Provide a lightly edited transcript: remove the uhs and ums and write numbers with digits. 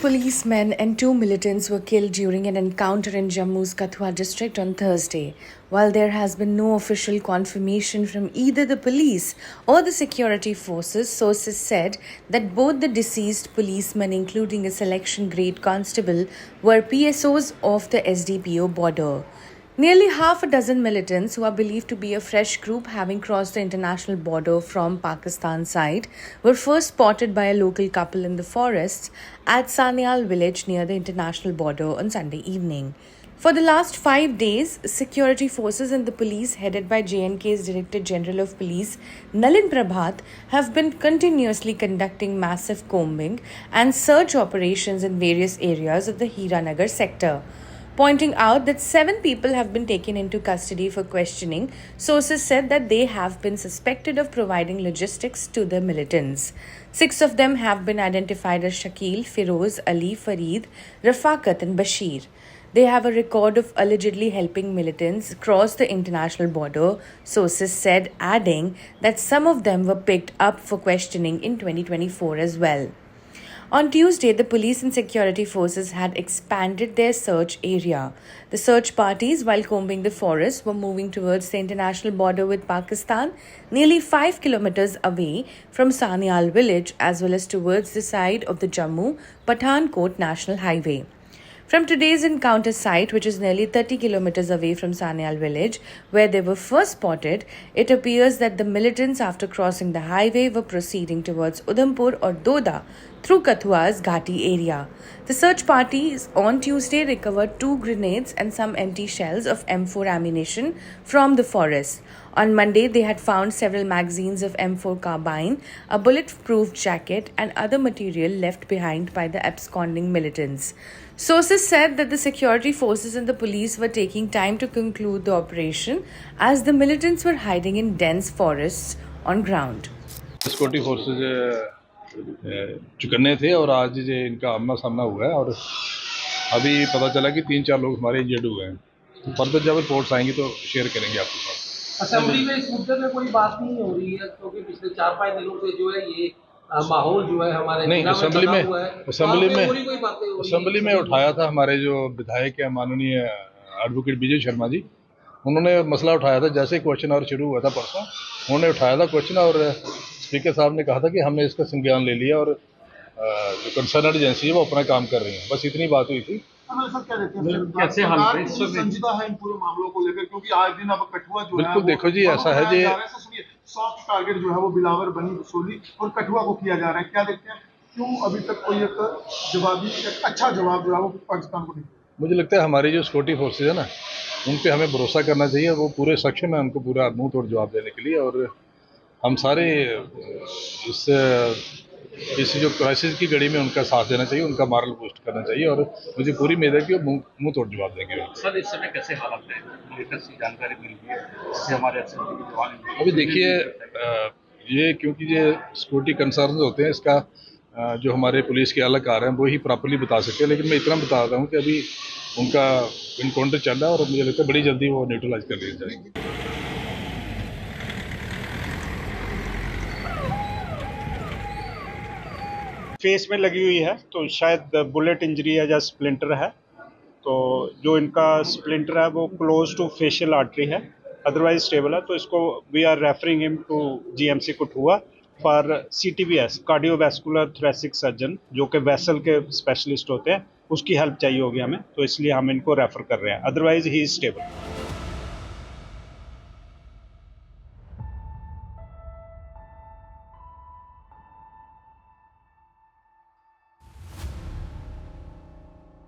policemen and 2 militants were killed during an encounter in Jammu's Kathua district on Thursday. While there has been no official confirmation from either the police or the security forces, sources said that both the deceased policemen, including a selection grade constable, were PSOs of the SDPO border. Nearly half a dozen militants, who are believed to be a fresh group having crossed the international border from Pakistan side, were first spotted by a local couple in the forests at Sanyal village near the international border on Sunday evening. For the last 5 days, security forces and the police headed by JNK's Director General of Police, Nalin Prabhat, have been continuously conducting massive combing and search operations in various areas of the Hiranagar sector. Pointing out that 7 people have been taken into custody for questioning, sources said that they have been suspected of providing logistics to the militants. 6 of them have been identified as Shakil, Firoz, Ali, Fareed, Rafaqat and Bashir. They have a record of allegedly helping militants cross the international border, sources said, adding that some of them were picked up for questioning in 2024 as well. On Tuesday, the police and security forces had expanded their search area. The search parties, while combing the forest, were moving towards the international border with Pakistan, nearly 5 kilometers away from Sanyal village, as well as towards the side of the Jammu-Pathankot National Highway. From today's encounter site, which is nearly 30 kilometers away from Sanyal village, where they were first spotted, it appears that the militants, after crossing the highway, were proceeding towards Udhampur or Doda through Kathua's Ghati area. The search parties on Tuesday recovered 2 grenades and some empty shells of M4 ammunition from the forest. On Monday, they had found several magazines of M4 carbine, a bullet-proof jacket, and other material left behind by the absconding militants. Sources said that the security forces and the police were taking time to conclude the operation as the militants were hiding in dense forests on ground. Security forces चुकन्ने थे और आज जो इनका आमना सामना हुआ है और अभी पता चला कि 3-4 लोग हमारे इंजर्ड हुए हैं। फर्दर जब रिपोर्ट्स आएंगी तो शेयर करेंगे आपके साथ। असेंबली में इस मुद्दे में कोई बात नहीं हो रही है क्योंकि पिछले 4-5 दिनों से जो है ये माहौल जो है हमारे नहीं, असेंबली में उठाया था हमारे जो विधायक है माननीय एडवोकेट विजय शर्मा जी, उन्होंने मसला उठाया था। जैसे क्वेश्चन आवर शुरू हुआ था परसों, उन्होंने उठाया था क्वेश्चन और स्पीकर साहब ने कहा था कि हमने इसका संज्ञान ले लिया और जो कंसर्न एजेंसी है वो अपना काम कर रही है। बस इतनी बात हुई थी। कैसे हाल संजीदा है इन पूरे मामलों को लेकर, क्योंकि आज दिन अब कठुआ जो बिल्कुल है देखो जी ऐसा है जी, सॉफ्ट टारगेट जो है वो बिलावर बनी वसूली और कठुआ को किया जा रहा है। क्या देखते हैं क्यों अभी तक कोई एक अच्छा जवाब जो है वो पाकिस्तान को नहीं? मुझे लगता है हमारी जो सिक्योरिटी फोर्सेज है ना, उन पे हमें भरोसा करना चाहिए। वो पूरे सक्षम है उनको पूरा मुंह तोड़ जवाब देने के लिए और हम सारे इस जो क्राइसिस की घड़ी में उनका साथ देना चाहिए, उनका मॉरल बूस्ट करना चाहिए और मुझे पूरी उम्मीद है कि वो मुंह तोड़ जवाब देंगे। सर इस समय कैसे हालात हैं? लेटेस्ट जानकारी मिल रही है इससे हमारे अभी देखिए ये क्योंकि ये सिक्योरिटी कंसर्न होते हैं, इसका जो हमारे पुलिस के अलग कार हैं वो ही प्रॉपर्ली बता सकते हैं, लेकिन मैं इतना बता रहा हूँ कि अभी उनका इनकाउंटर चल रहा है और मुझे लगता है बड़ी जल्दी वो न्यूट्रलाइज कर लिए जाएंगे। फेस में लगी हुई है तो शायद बुलेट इंजरी है या स्प्लिंटर है, तो जो इनका स्प्लिंटर है वो क्लोज टू फेशियल आर्टरी है, अदरवाइज स्टेबल है। तो इसको we are referring him to GMC Kathua for CTVS cardiovascular thoracic surgeon, जो कि वेसल के स्पेशलिस्ट होते हैं, उसकी हेल्प चाहिए होगी हमें, तो इसलिए हम इनको रेफर कर रहे हैं। Otherwise he is stable.